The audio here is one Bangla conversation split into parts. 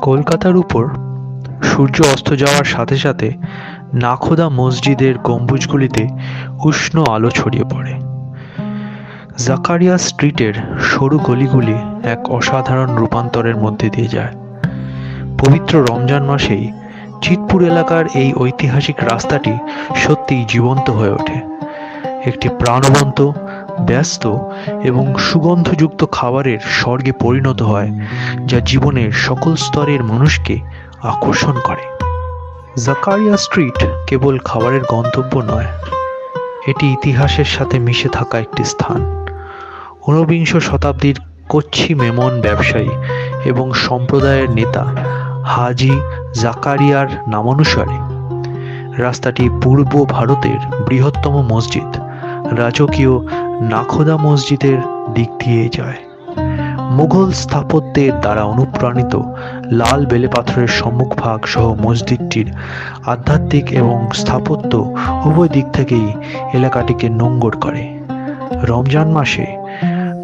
কলকাতার উপর সূর্য অস্ত যাওয়ার সাথে সাথে নাখোদা মসজিদের গম্বুজগুলিতে উষ্ণ আলো ছড়িয়ে পড়ে। জাকারিয়া স্ট্রিটের সরু গলিগুলি এক অসাধারণ রূপান্তরের মধ্যে দিয়ে যায়। পবিত্র রমজান মাসেই চিৎপুর এলাকার এই ঐতিহাসিক রাস্তাটি সত্যিই জীবন্ত হয়ে ওঠে। একটি প্রাণবন্ত, ব্যস্ত এবং সুগন্ধযুক্ত খাবারের স্বর্গে পরিণত হয়, যা জীবনের সকল স্তরের মানুষকে আকর্ষণ করে। জাকারিয়া স্ট্রিট কেবল খাবারের গন্তব্য নয়, এটি ইতিহাসের সাথে মিশে থাকা একটি স্থান। ঊনবিংশ শতাব্দীর কচ্ছি মেমন ব্যবসায়ী এবং সম্প্রদায়ের নেতা হাজি জাকারিয়ার নামানুসারে রাস্তাটি পূর্ব ভারতের বৃহত্তম মসজিদ রাজকীয় নাখোদা মসজিদের দিক দিয়ে যায়। মুঘল স্থাপত্যের দ্বারা অনুপ্রাণিত লাল বেলে পাথরের সম্মুখভাগ সহ মসজিদটির আধ্যাত্মিক এবং স্থাপত্য উভয় দিক থেকেই এলাকাটিকে নোঙ্গর করে। রমজান মাসে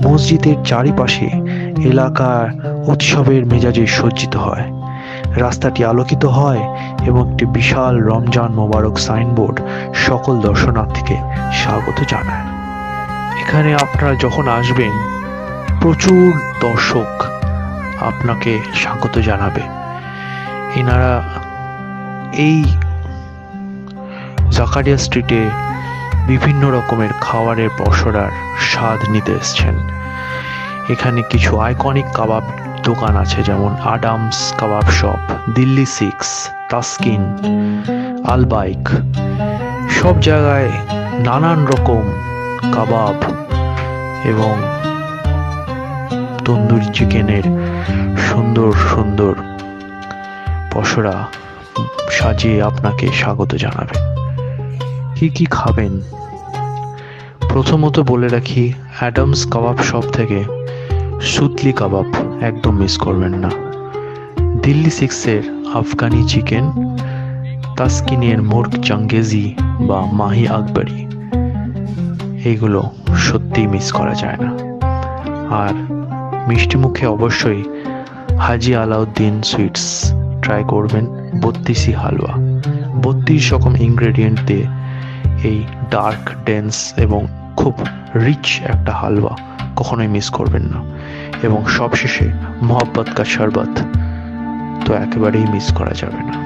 মসজিদের চারিপাশে এলাকা উৎসবের মেজাজে সজ্জিত হয়। রাস্তাটি আলোকিত হয় এবং একটি বিশাল রমজান মোবারক সাইনবোর্ড সকল দর্শনার্থীকে স্বাগত জানায়। এখানে আপনারা যখন আসবেন, প্রচুর দর্শক আপনাকে স্বাগত জানাবে। এনারা এই জাকারিয়া স্ট্রিটে বিভিন্ন রকমের খাবারের পসরার স্বাদ নিতে এসছেন। এখানে কিছু আইকনিক কাবাব দোকান আছে, যেমন আডামস কাবাব শপ, দিল্লি 6, তাসকিন, আলবাইক। সব জায়গায় নানান রকম কাবাব এবং তন্দুরি চিকেনের সুন্দর সুন্দর পসরা সাজিয়ে আপনাকে স্বাগত জানাবে। কি কি খাবেন? প্রথমত বলে রাখি, অ্যাডামস কাবাব শপ থেকে সুতলি কাবাব একদম মিস করবেন না। দিল্লি 6-এর আফগানি চিকেন, তাসকিনের মুর্গ চাঙ্গেজি বা মাহি আকবরি, এইগুলো সত্যিই মিস করা যায় না। আর মিষ্টি মুখে অবশ্যই হাজি আলাউদ্দিন সুইটস ট্রাই করবেন। 32 হালুয়া, 32 রকম ইনগ্রেডিয়েন্ট দিয়ে এই ডার্ক, ডেন্স এবং খুব রিচ একটা হালুয়া কখনোই মিস করবেন না। এবং সবশেষে মোহাব্বত কা শরবত তো একেবারেই মিস করা যাবে না।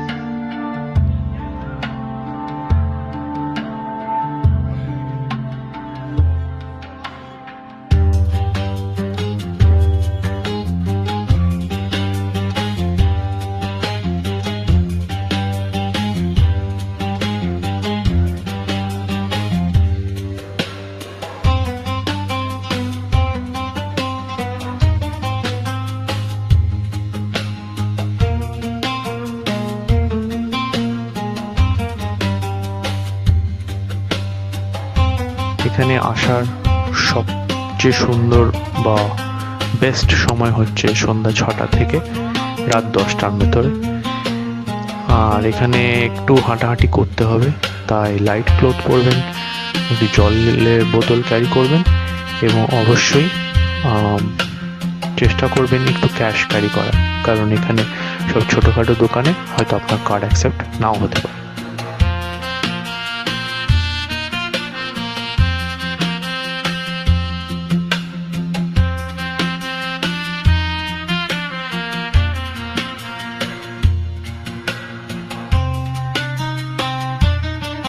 এখানে আসার সবচেয়ে সুন্দর বা বেস্ট সময় হচ্ছে সন্ধ্যা 6টা থেকে রাত 10টার ভেতরে। আর এখানে একটু হাঁটাহাঁটি করতে হবে, তাই লাইট ক্লথ পরবেন, একটু জলের বোতল ক্যারি করবেন এবং অবশ্যই চেষ্টা করবেন একটু ক্যাশ ক্যারি করার, কারণ এখানে সব ছোটোখাটো দোকানে হয়তো আপনার কার্ড অ্যাকসেপ্ট নাও হতে পারে।